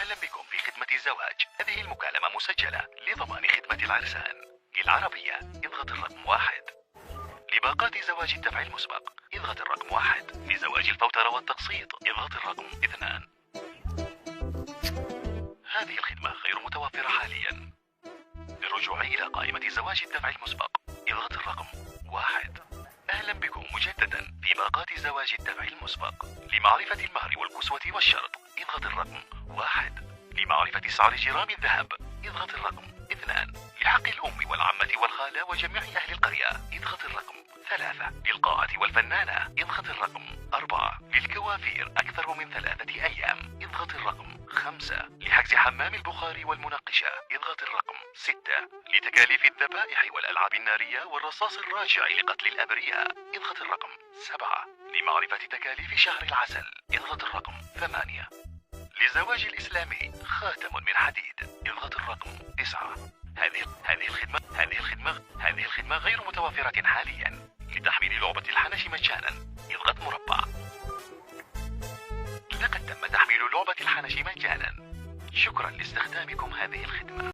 أهلا بكم في خدمة الزواج. هذه المكالمة مسجلة لضمان خدمة العرسان. للعربية اضغط الرقم 1. لباقات زواج الدفع المسبق اضغط الرقم 1. لزواج الفوترة والتقسيط اضغط الرقم 2. هذه الخدمة غير متوفرة حاليا. للرجوع إلى قائمة زواج الدفع المسبق اضغط الرقم 1. أهلا بكم مجددا في باقات زواج الدفع المسبق. لمعرفة المهر والكسوة والشرط اضغط الرقم 1. لمعرفة سعر جرام الذهب اضغط الرقم 2. لحق الأم والعمة والخالة وجميع أهل القرية اضغط الرقم 3. للقاعة والفنانة اضغط الرقم 4. للكوافير أكثر من 3 أيام اضغط الرقم 5. لحجز حمام البخار والمنقشة اضغط الرقم 6. لتكاليف الذبائح والألعاب النارية والرصاص الراجع لقتل الأبرياء اضغط الرقم 7. لمعرفة تكاليف شهر العسل اضغط الرقم 8. للزواج الإسلامي خاتم من حديد اضغط الرقم 9. هذه الخدمة غير متوفرة حاليا. لتحميل لعبة الحنش مجانا اضغط مربع. لقد تم تحميل لعبة الحنش مجانا. شكرا لاستخدامكم هذه الخدمة.